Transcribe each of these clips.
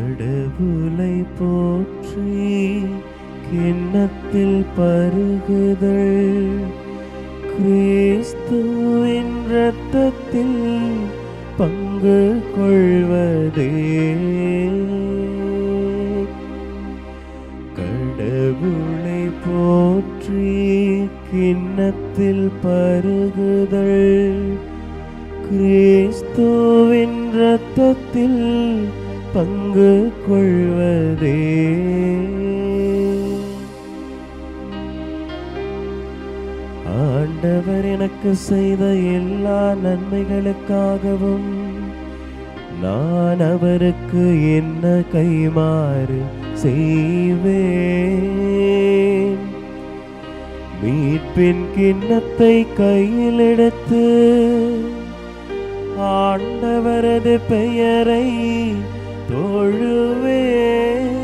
கடவுளை போற்றி கிண்ணத்தில் பருகுதல், கிறிஸ்துவின் இரத்தத்தில் பங்கு கொள்வதே. கடவுளை போற்றி கிண்ணத்தில் பருகுதல், கிறிஸ்துவின் இரத்தத்தில் பங்கு கொள்வதே. ஆண்டவர் எனக்கு செய்த எல்லா நன்மைகளுக்காகவும் நான் அவருக்கு என்ன கைமாறு செய்வேன்? மீட்பின் கிண்ணத்தை கையில் எடுத்து ஆண்டவரது பெயரை தொழுவேன்.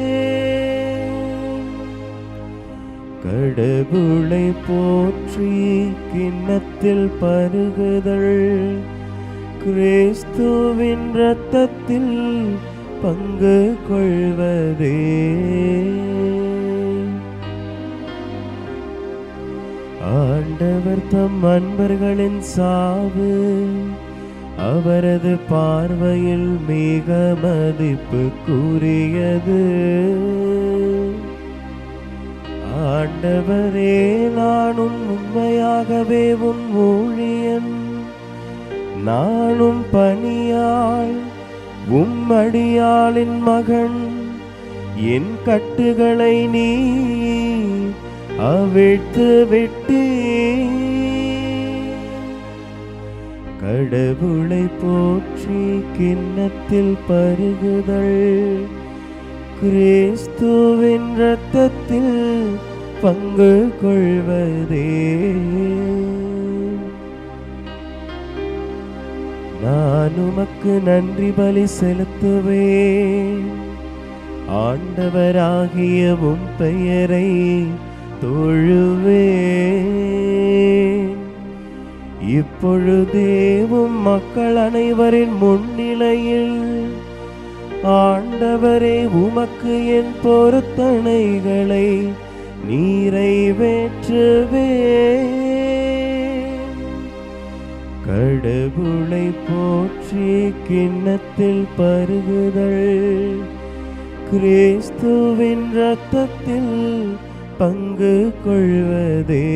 கடவுளை போற்றி கிண்ணத்தில் பருகுதல், கிறிஸ்துவின் இரத்தத்தில் பங்கு கொள்வதே. ஆண்டவர் தம் அன்பர்களின் சாவு அவரது பார்வையில் மிக மதிப்புக்குரியது. ஆண்டவரே, நானும் உண்மையாகவே உன் ஊழியன், நானும் பணியாள் உம்மடியாளின் மகன். என் கட்டுகளை நீ அவிழ்த்து விட்டீ. கடவுளை போற்றி கிண்ணத்தில் பருகுதல், கிறிஸ்துவின் இரத்தத்தில் பங்கு கொள்வதே. நான் உமக்கு நன்றி பலி செலுத்துவேன். ஆண்டவராகிய உம் பெயரை தொழுவேன். இப்பொழுதேவும் மக்கள் அனைவரின் முன்னிலையில் ஆண்டவரே உமக்கு என் பொருத்தனைகளை நிறைவேற்றுவேன். கடவுளை போற்றி கிண்ணத்தில் பருகுதல், கிறிஸ்துவின் இரத்தத்தில் பங்கு கொள்வதே.